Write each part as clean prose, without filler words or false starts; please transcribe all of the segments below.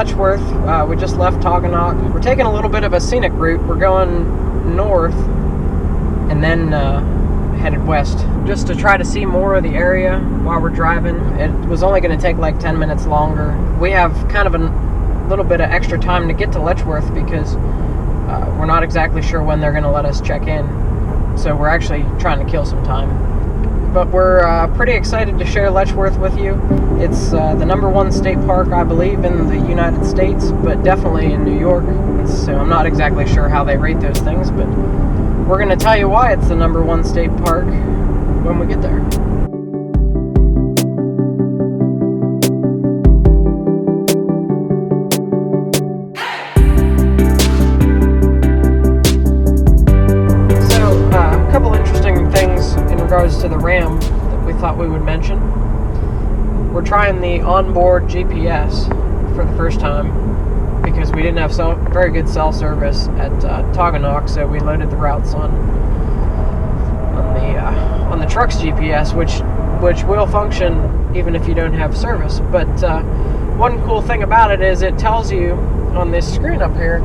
Letchworth. We just left Toggennock. We're taking a little bit of a scenic route. We're going north and then headed west just to try to see more of the area while we're driving. It was only going to take like 10 minutes longer. We have kind of a little bit of extra time to get to Letchworth because we're not exactly sure when they're going to let us check in. So we're actually trying to kill some time. But we're pretty excited to share Letchworth with you. It's the #1 state park, I believe, in the United States, but definitely in New York. So I'm not exactly sure how they rate those things, but we're going to tell you why it's the #1 state park when we get there. To the RAM that we thought we would mention. We're trying the onboard GPS for the first time because we didn't have very good cell service at Toggennock, so we loaded the routes on the truck's GPS, which will function even if you don't have service. But one cool thing about it is it tells you on this screen up here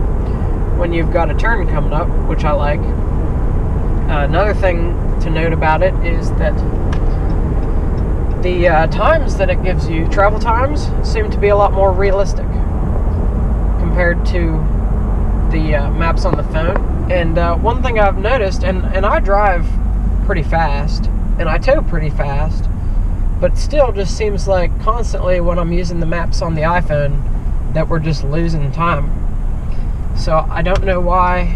when you've got a turn coming up, which I like. Another thing to note about it is that the times that it gives you, travel times, seem to be a lot more realistic compared to the maps on the phone. And one thing I've noticed, and I drive pretty fast, and I tow pretty fast, but still just seems like constantly when I'm using the maps on the iPhone that we're just losing time. So I don't know why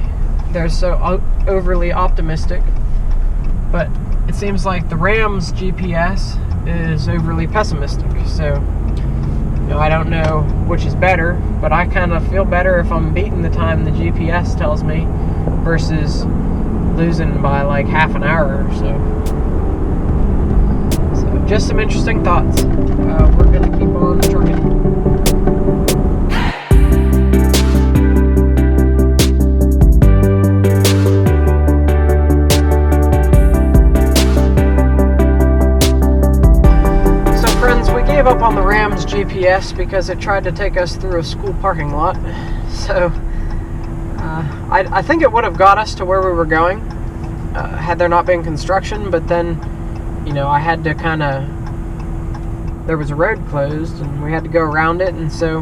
they're so overly optimistic, but it seems like the Ram's GPS is overly pessimistic. So, I don't know which is better, but I kind of feel better if I'm beating the time the GPS tells me versus losing by like half an hour or so. So, just some interesting thoughts. We're going to keep on trucking. Up on the Ram's GPS because it tried to take us through a school parking lot. So I think it would have got us to where we were going had there not been construction, but then I had to there was a road closed and we had to go around it, and so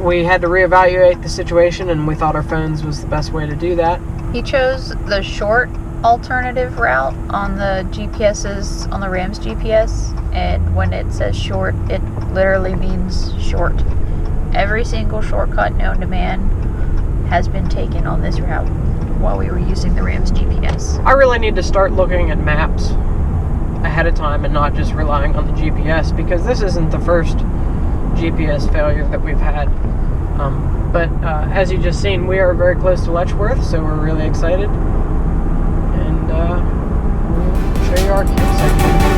we had to reevaluate the situation, and we thought our phones was the best way to do that. He chose the short alternative route on the Ram's GPS, and when it says short, it literally means short. Every single shortcut known to man has been taken on this route while we were using the Ram's GPS. I really need to start looking at maps ahead of time and not just relying on the GPS, because this isn't the first GPS failure that we've had. But as you just seen, we are very close to Letchworth, so we're really excited. We'll show you our campsite.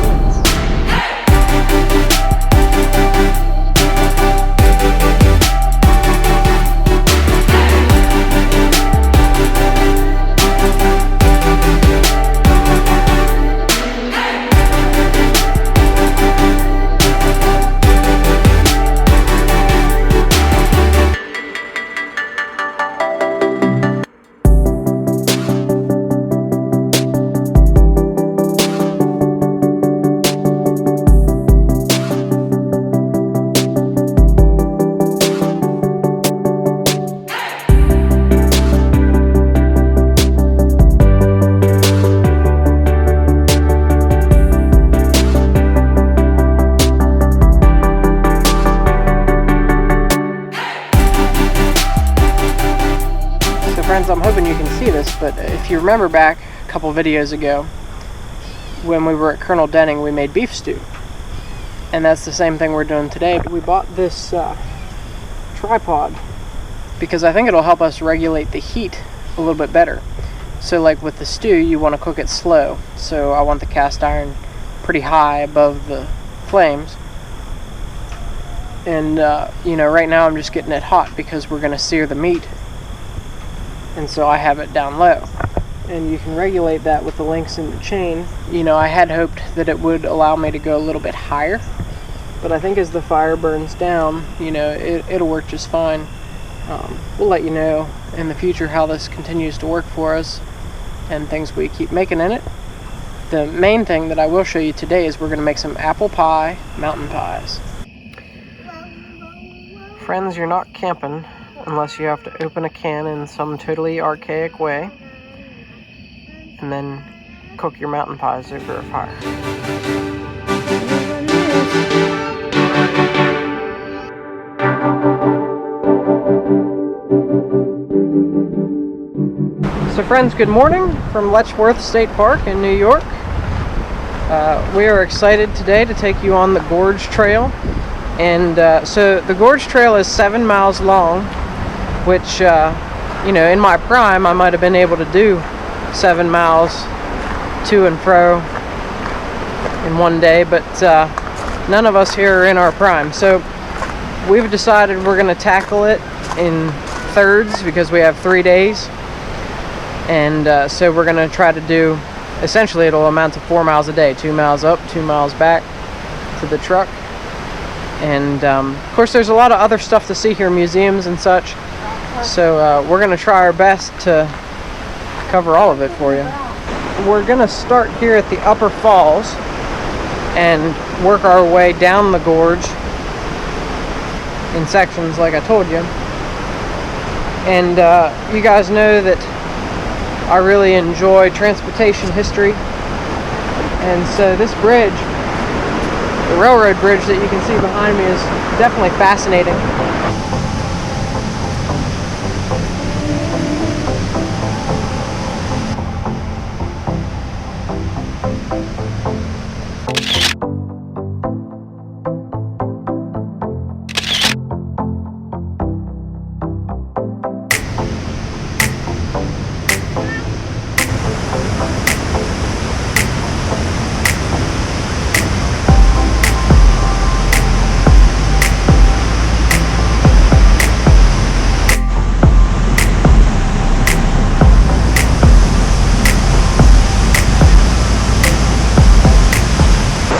Friends, I'm hoping you can see this, but if you remember back a couple videos ago when we were at Colonel Denning, we made beef stew, and that's the same thing we're doing today. We bought this tripod because I think it'll help us regulate the heat a little bit better. So like with the stew, you want to cook it slow, so I want the cast iron pretty high above the flames, and right now I'm just getting it hot because we're going to sear the meat. And so I have it down low, and you can regulate that with the links in the chain. I had hoped that it would allow me to go a little bit higher, But I think as the fire burns down, you know, it'll work just fine. We'll let you know in the future how this continues to work for us and things we keep making in it. The main thing that I will show you today is we're going to make some apple pie mountain pies. Friends, you're not camping unless you have to open a can in some totally archaic way and then cook your mountain pies over a fire. So friends, good morning from Letchworth State Park in New York. We are excited today to take you on the Gorge Trail. And so the Gorge Trail is 7 miles long, which, you know, in my prime, I might have been able to do 7 miles to and fro in one day, but none of us here are in our prime. So we've decided we're going to tackle it in thirds because we have 3 days. And so we're going to try to do, essentially it'll amount to 4 miles a day, 2 miles up, 2 miles back to the truck. And of course there's a lot of other stuff to see here, museums and such. So we're going to try our best to cover all of it for you. We're going to start here at the upper falls and work our way down the gorge in sections like I told you. And you guys know that I really enjoy transportation history, and so this bridge, the railroad bridge that you can see behind me, is definitely fascinating.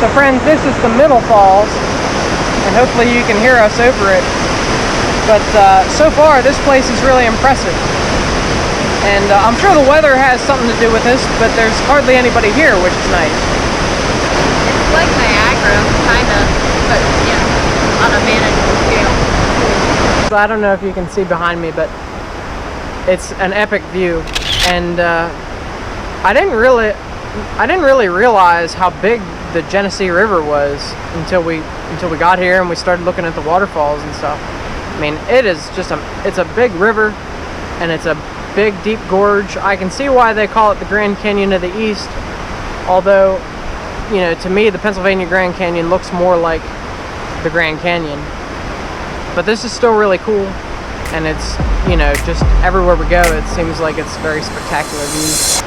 So friends, this is the middle falls, and hopefully you can hear us over it. But so far, this place is really impressive. And I'm sure the weather has something to do with this, but there's hardly anybody here, which is nice. It's like Niagara, kinda, but yeah, on a manageable scale. So I don't know if you can see behind me, but it's an epic view. And I didn't really realize how big the Genesee River was until we got here and we started looking at the waterfalls and stuff. I mean, it is just it's a big river, and it's a big deep gorge. I can see why they call it the Grand Canyon of the East, although, you know, to me the Pennsylvania Grand Canyon looks more like the Grand Canyon. But this is still really cool, and it's, you know, just everywhere we go it seems like it's very spectacular views.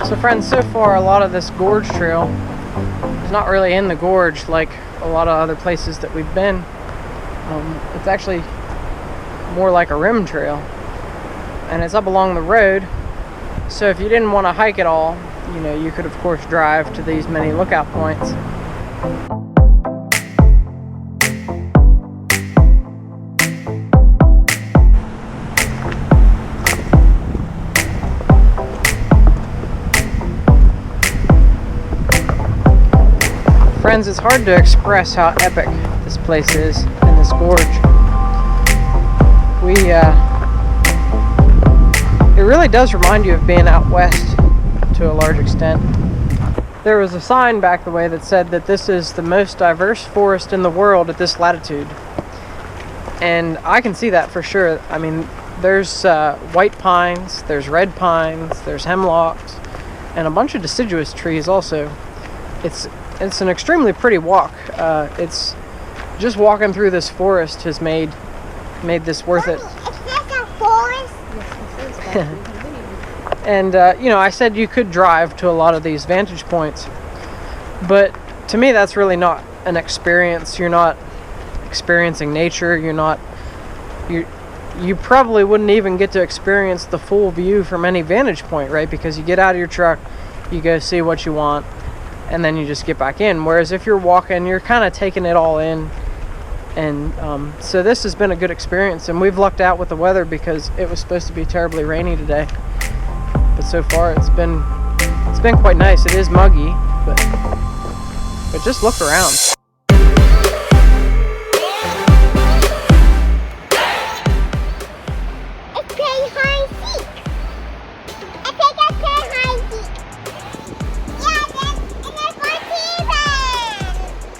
So friends, so far a lot of this gorge trail is not really in the gorge like a lot of other places that we've been. It's actually more like a rim trail, and it's up along the road. So if you didn't want to hike at all, you know, you could of course drive to these many lookout points. Friends, it's hard to express how epic this place is in this gorge. It really does remind you of being out west to a large extent. There was a sign back the way that said that this is the most diverse forest in the world at this latitude. And I can see that for sure. I mean, there's white pines, there's red pines, there's hemlocks, and a bunch of deciduous trees also. It's an extremely pretty walk. It's just walking through this forest has made this worth it. Is this a forest? Yes, And you know, I said you could drive to a lot of these vantage points, but to me, that's really not an experience. You're not experiencing nature. You probably wouldn't even get to experience the full view from any vantage point, right? Because you get out of your truck, you go see what you want, and then you just get back in. Whereas if you're walking, you're kind of taking it all in. And so this has been a good experience, and we've lucked out with the weather because it was supposed to be terribly rainy today. But so far it's been quite nice. It is muggy, but just look around.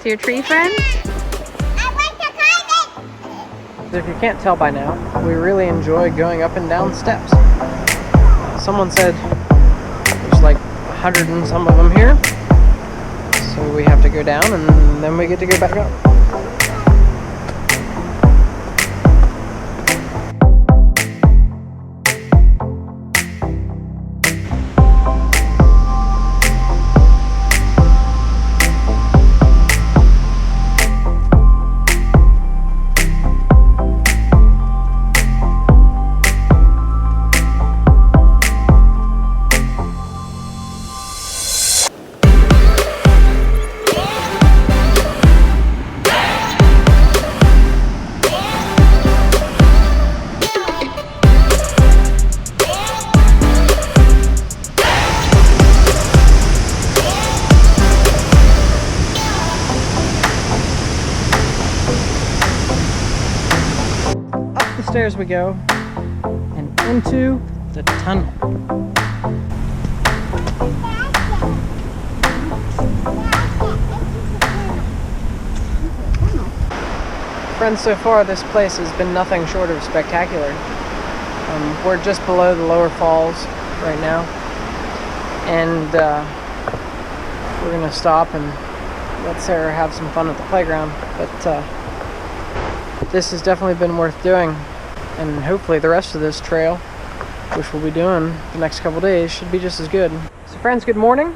To your tree friends? If you can't tell by now, we really enjoy going up and down steps. Someone said there's like 100 and some of them here, so we have to go down and then we get to go back up. Stairs we go and into the tunnel. Friends, so far this place has been nothing short of spectacular. We're just below the lower falls right now, and we're gonna stop and let Sarah have some fun at the playground. But this has definitely been worth doing. And hopefully the rest of this trail, which we'll be doing the next couple days, should be just as good. So friends, good morning.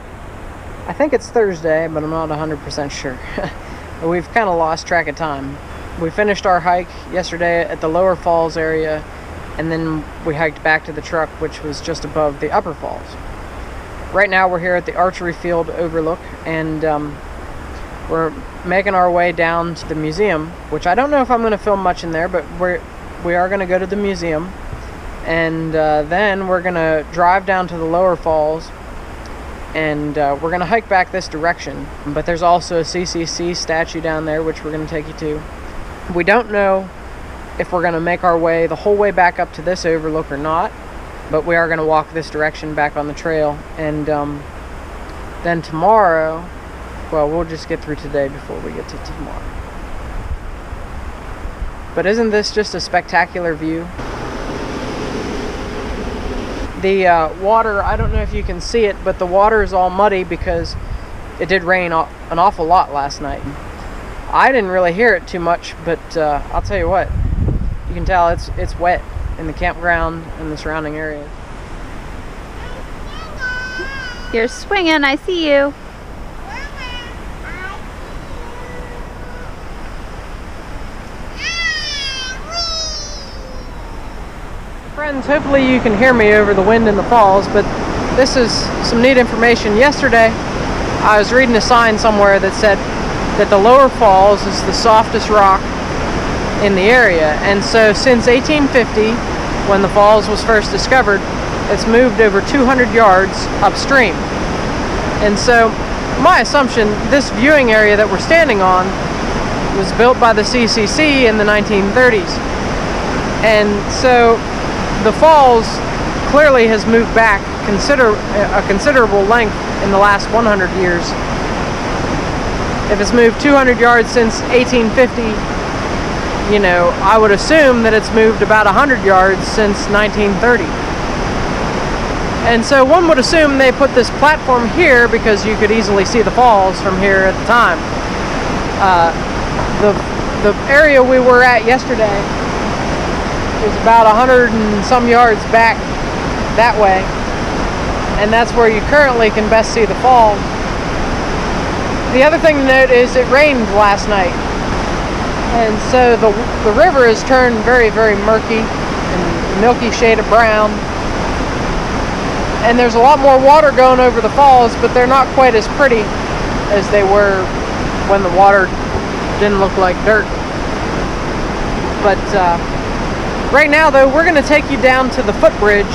I think it's Thursday, but I'm not 100% sure. We've kind of lost track of time. We finished our hike yesterday at the lower falls area, and then we hiked back to the truck, which was just above the upper falls. Right now we're here at the archery field overlook, and we're making our way down to the museum, which I don't know if I'm going to film much in there, but we are going to go to the museum, and then we're going to drive down to the lower falls, and we're going to hike back this direction. But there's also a CCC statue down there, which we're going to take you to. We don't know if we're going to make our way the whole way back up to this overlook or not, but we are going to walk this direction back on the trail. And then tomorrow, well, we'll just get through today before we get to tomorrow. But isn't this just a spectacular view? The water, I don't know if you can see it, but the water is all muddy because it did rain an awful lot last night. I didn't really hear it too much, but I'll tell you what, you can tell it's wet in the campground and the surrounding area. You're swinging, I see you. Friends, hopefully you can hear me over the wind in the falls, but this is some neat information. Yesterday, I was reading a sign somewhere that said that the lower falls is the softest rock in the area. And so since 1850, when the falls was first discovered, it's moved over 200 yards upstream. And so my assumption, this viewing area that we're standing on was built by the CCC in the 1930s. And so the falls clearly has moved back a considerable length in the last 100 years. If it's moved 200 yards since 1850, you know, I would assume that it's moved about 100 yards since 1930. And so one would assume they put this platform here because you could easily see the falls from here at the time. The area we were at yesterday is about 100 and some yards back that way, and that's where you currently can best see the falls. the other thing to note is it rained last night, and so the river has turned very, very murky and milky shade of brown. And there's a lot more water going over the falls, but they're not quite as pretty as they were when the water didn't look like dirt. But right now, though, we're going to take you down to the footbridge,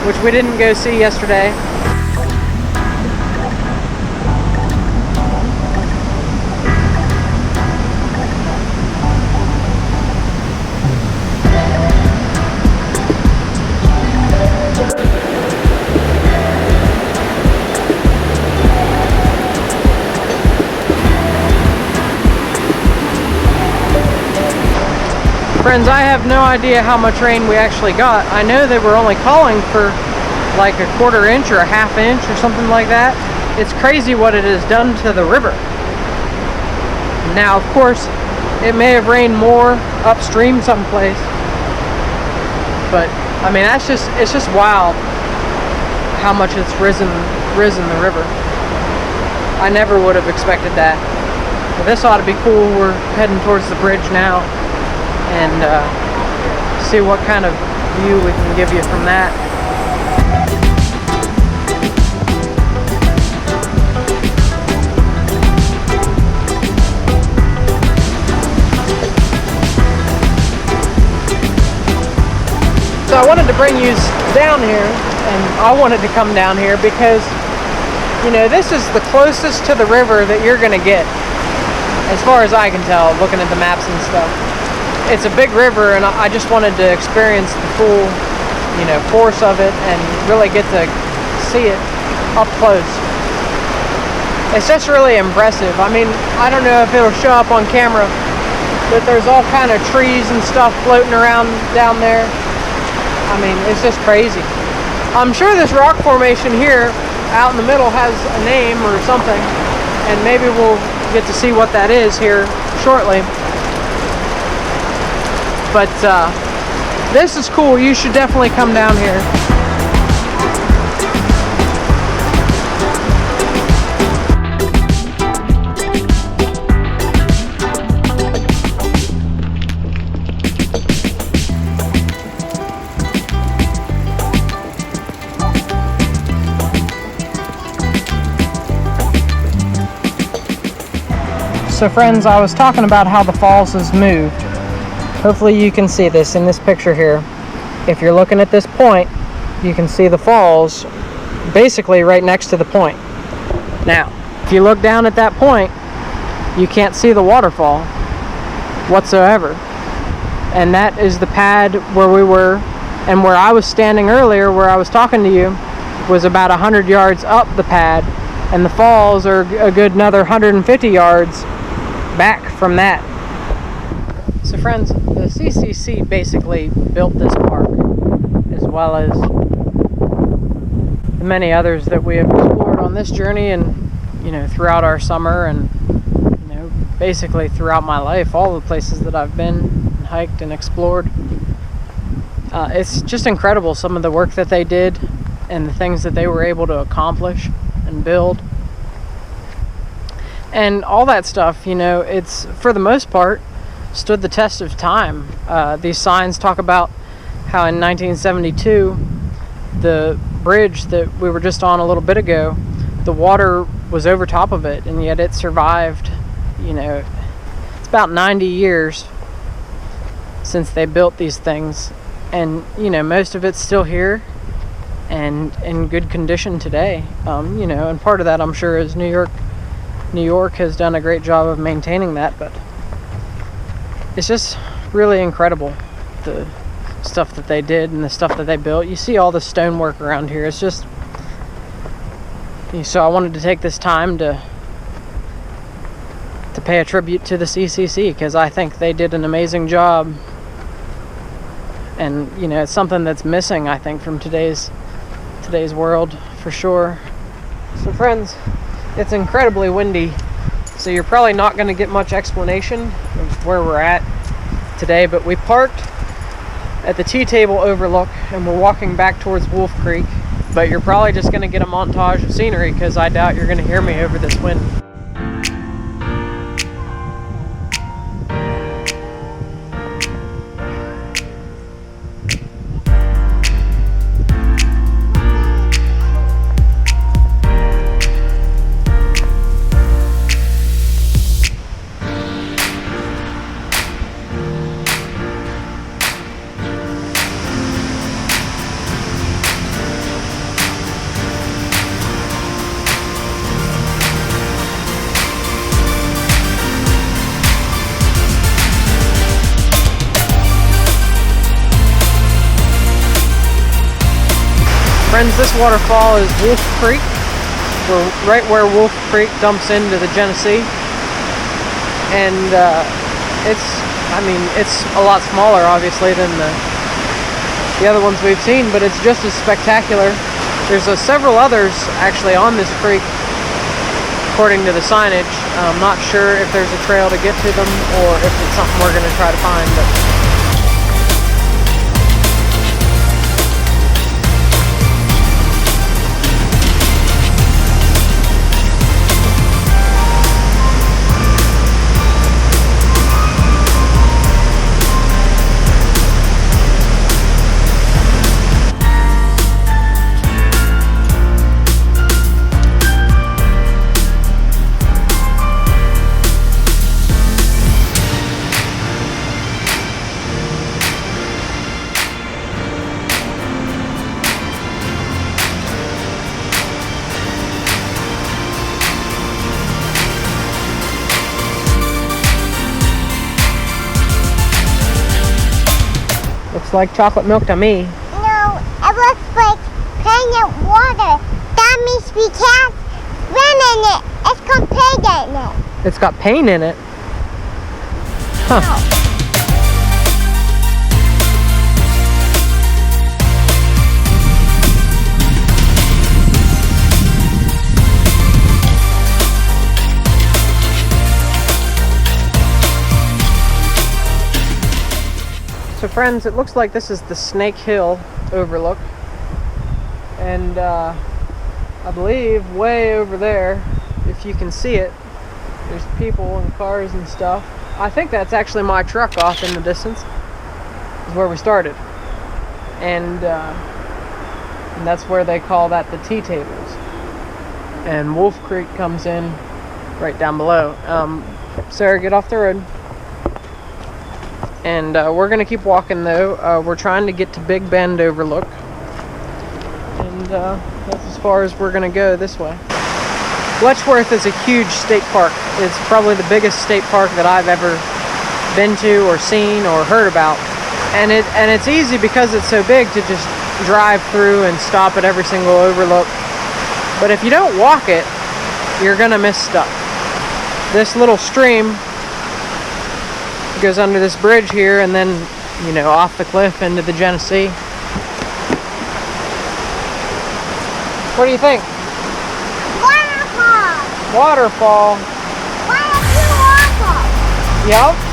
which we didn't go see yesterday. Friends, I have no idea how much rain we actually got. I know they were only calling for like a quarter inch or a half inch or something like that. It's crazy what it has done to the river. Now, of course, it may have rained more upstream someplace, but I mean, it's just wild how much it's risen the river. I never would have expected that. But this ought to be cool. We're heading towards the bridge now, and see what kind of view we can give you from that. So I wanted to bring you down here, and I wanted to come down here because, you know, this is the closest to the river that you're going to get, as far as I can tell, looking at the maps and stuff. It's a big river, and I just wanted to experience the full, you know, force of it and really get to see it up close. It's just really impressive. I mean, I don't know if it'll show up on camera, but there's all kind of trees and stuff floating around down there. I mean, it's just crazy. I'm sure this rock formation here out in the middle has a name or something, and maybe we'll get to see what that is here shortly. But this is cool. You should definitely come down here. So friends, I was talking about how the falls has moved. Hopefully you can see this in this picture here. If you're looking at this point, you can see the falls basically right next to the point. Now, if you look down at that point, you can't see the waterfall whatsoever. And that is the pad where we were, and where I was standing earlier, where I was talking to you, was about 100 yards up the pad, and the falls are a good another 150 yards back from that. So friends, the CCC basically built this park, as well as the many others that we have explored on this journey, and you know, throughout our summer, and you know, basically throughout my life, all the places that I've been and hiked and explored. It's just incredible, some of the work that they did and the things that they were able to accomplish and build. And all that stuff, you know, it's, for the most part, stood the test of time. These signs talk about how in 1972, the bridge that we were just on a little bit ago, the water was over top of it, and yet it survived. You know, it's about 90 years since they built these things, and you know, most of it's still here and in good condition today. You know, and part of that, I'm sure, is New York has done a great job of maintaining that, but it's just really incredible, the stuff that they did and the stuff that they built. You see all the stonework around here. It's just, so I wanted to take this time to pay a tribute to the CCC, because I think they did an amazing job, and you know, it's something that's missing, I think, from today's world for sure. So friends, it's incredibly windy, so you're probably not going to get much explanation of where we're at today, but we parked at the tea table overlook and we're walking back towards Wolf Creek, but you're probably just going to get a montage of scenery, because I doubt you're going to hear me over this wind. friends, this waterfall is Wolf Creek. We're right where Wolf Creek dumps into the Genesee. And it's a lot smaller, obviously, than the other ones we've seen, but it's just as spectacular. There's several others actually on this creek, according to the signage. I'm not sure if there's a trail to get to them or if it's something we're going to try to find. But looks like chocolate milk to me. No, it looks like pregnant water. That means we can't swim in it. It's got pain in it. It's got pain in it. Huh. So friends, it looks like this is the Snake Hill overlook, and I believe way over there, if you can see it, there's people and cars and stuff. I think that's actually my truck off in the distance, is where we started, and that's where they call that the tea tables. And Wolf Creek comes in right down below. Sarah, get off the road. And we're going to keep walking though. We're trying to get to Big Bend Overlook. And that's as far as we're going to go this way. Letchworth is a huge state park. It's probably the biggest state park that I've ever been to or seen or heard about. And it's easy because it's so big to just drive through and stop at every single overlook. But if you don't walk it, you're going to miss stuff. This little stream goes under this bridge here and then, you know, off the cliff into the Genesee. What do you think? Waterfall. Waterfall. Waterfall. Yep.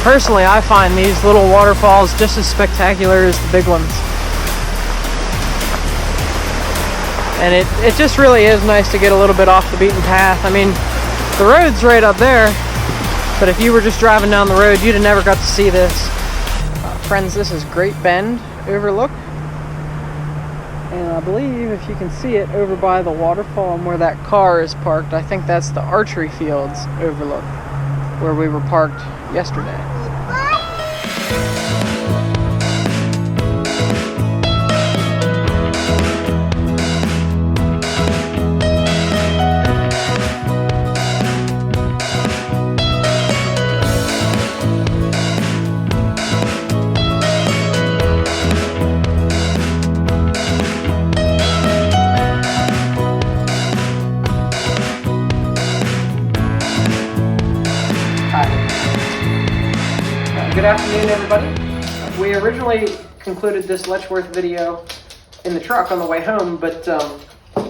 Personally, I find these little waterfalls just as spectacular as the big ones. And it just really is nice to get a little bit off the beaten path. I mean, the road's right up there, but if you were just driving down the road, you'd have never got to see this. Friends, this is Great Bend Overlook. And I believe, if you can see it, over by the waterfall and where that car is parked, I think that's the archery fields overlook, where we were parked yesterday. Good afternoon, everybody. We originally concluded this Letchworth video in the truck on the way home, but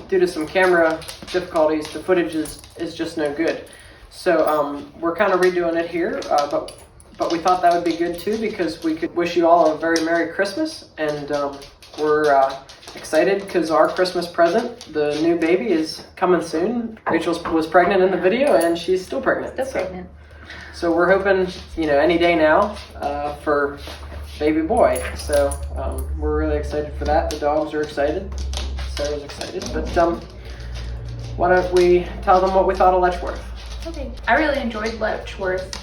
due to some camera difficulties, the footage is just no good. So we're kind of redoing it here, but we thought that would be good too, because we could wish you all a very Merry Christmas, and we're excited because our Christmas present, the new baby, is coming soon. Rachel was pregnant in the video, and she's still pregnant. Still pregnant. So we're hoping, you know, any day now for baby boy. So we're really excited for that. The dogs are excited. Sarah's excited. But why don't we tell them what we thought of Letchworth? Okay. I really enjoyed Letchworth,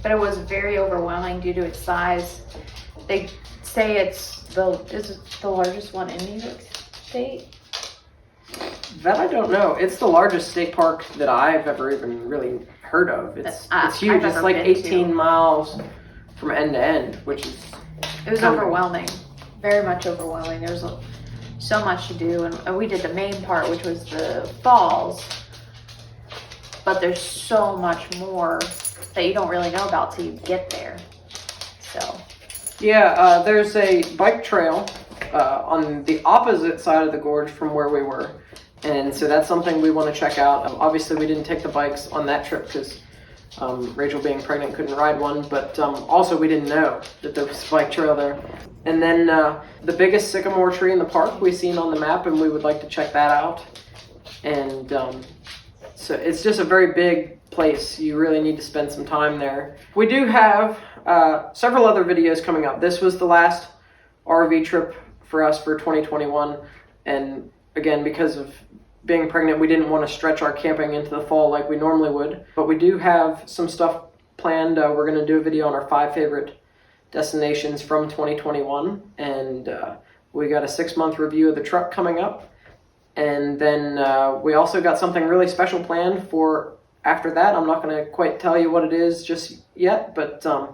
but it was very overwhelming due to its size. They say is it the largest one in New York State? That I don't know. It's the largest state park that I've ever even really heard of. It's huge. It's like 18 miles from end to end, which is... It was overwhelming. Very much overwhelming. There was so much to do, and we did the main part, which was the falls. But there's so much more that you don't really know about till you get there. So... Yeah, there's a bike trail on the opposite side of the gorge from where we were. And so that's something we want to check out. Obviously, we didn't take the bikes on that trip because Rachel being pregnant couldn't ride one. But also, we didn't know that there was a bike trail there. And then the biggest sycamore tree in the park we've seen on the map, and we would like to check that out. And so it's just a very big place. You really need to spend some time there. We do have several other videos coming up. This was the last RV trip for us for 2021. And again, because of being pregnant, we didn't want to stretch our camping into the fall like we normally would. But we do have some stuff planned. We're going to do a video on our 5 favorite destinations from 2021. And we got a 6-month review of the truck coming up. And then we also got something really special planned for after that. I'm not going to quite tell you what it is just yet, but I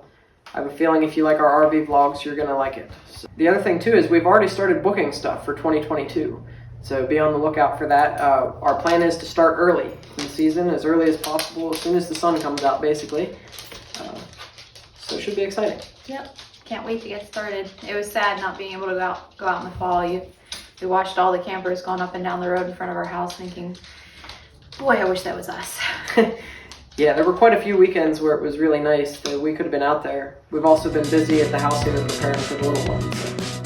have a feeling if you like our RV vlogs, you're going to like it. So, the other thing too is we've already started booking stuff for 2022. So be on the lookout for that. Our plan is to start early in the season, as early as possible, as soon as the sun comes out, basically. So it should be exciting. Yep. Can't wait to get started. It was sad not being able to go out in the fall. We watched all the campers going up and down the road in front of our house thinking, boy, I wish that was us. Yeah, there were quite a few weekends where it was really nice that we could have been out there. We've also been busy at the house here preparing for the little ones. So.